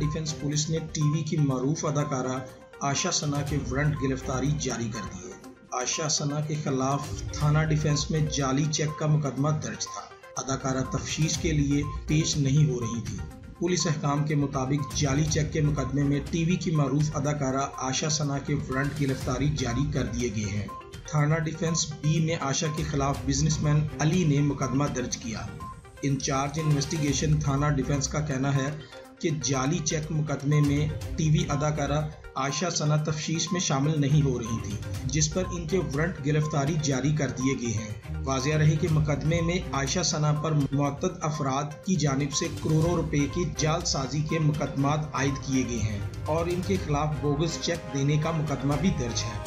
Defence police ने TV की मरूफ अदाकारा आशा सना के वारंट गिरफ्तारी जारी कर दी है। आशा सना के खिलाफ थाना डिफेंस में जाली चेक का मुकदमा दर्ज था। अदाकारा तफ्तीश के लिए पेश नहीं हो रही थी। पुलिस अहकाम के मुताबिक जाली चेक के मुकदमे में टीवी की मरूफ अदाकारा आशा सना के वारंट गिरफ्तारी जारी कर दिए गए हैं। थाना डिफेंस बी में आशा के खिलाफ बिजनेसमैन अली ने मुकदमा दर्ज किया। इंचार्ज इन्वेस्टिगेशन थाना डिफेंस का कहना है कि जाली चेक मुकदमे में टीवी अदाकारा आशा सना तफ्तीश में शामिल नहीं हो रही थी, जिस पर इनके वारंट गिरफ्तारी जारी कर दिए गए हैं। वाज़ेह रहे कि मुकदमे में आयशा सना पर मुअत्तद अफराद की जानिब से करोड़ों रुपए की जालसाजी के मुकदमात आयद किए गए हैं और इनके खिलाफ बोगस चेक देने का मुकदमा भी दर्ज है।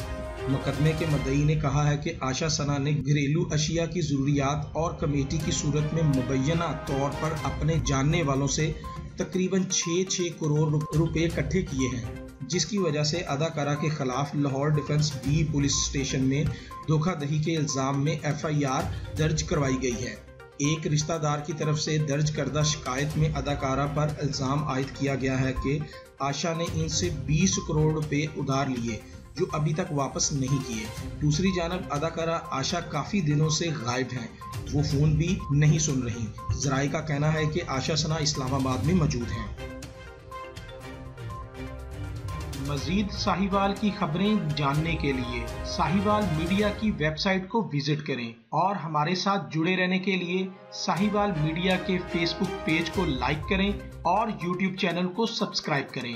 मुकदमे के मुद्दई ने कहा है कि आशा सना ने घरेलू अशिया की जरूरियात और कमेटी की सूरत में मुबैना तौर पर अपने जानने वालों से तकरीबन 6 करोड़ रुपए इकट्ठे किए हैं, जिसकी वजह से अदाकारा के खिलाफ Lahore defence B police station में धोखाधड़ी के इल्जाम में FIR दर्ज करवाई गई है। एक रिश्तेदार की तरफ से दर्ज करदा शिकायत में अदाकारा पर इल्जाम आयद किया गया है कि आशा ने इनसे 20 करोड़ रुपए उधार लिए जो अभी तक वापस नहीं किए। दूसरी जानब अदाकारा आशा काफी दिनों से गायब हैं, वो फोन भी नहीं सुन रही। जराये का कहना है कि आशा सना इस्लामाबाद में मौजूद हैं। मजीद साहिवाल की खबरें जानने के लिए साहिवाल मीडिया की वेबसाइट को विजिट करें और हमारे साथ जुड़े रहने के लिए साहिवाल मीडिया के फेसबुक पेज को लाइक करें और YouTube चैनल को सब्सक्राइब करें।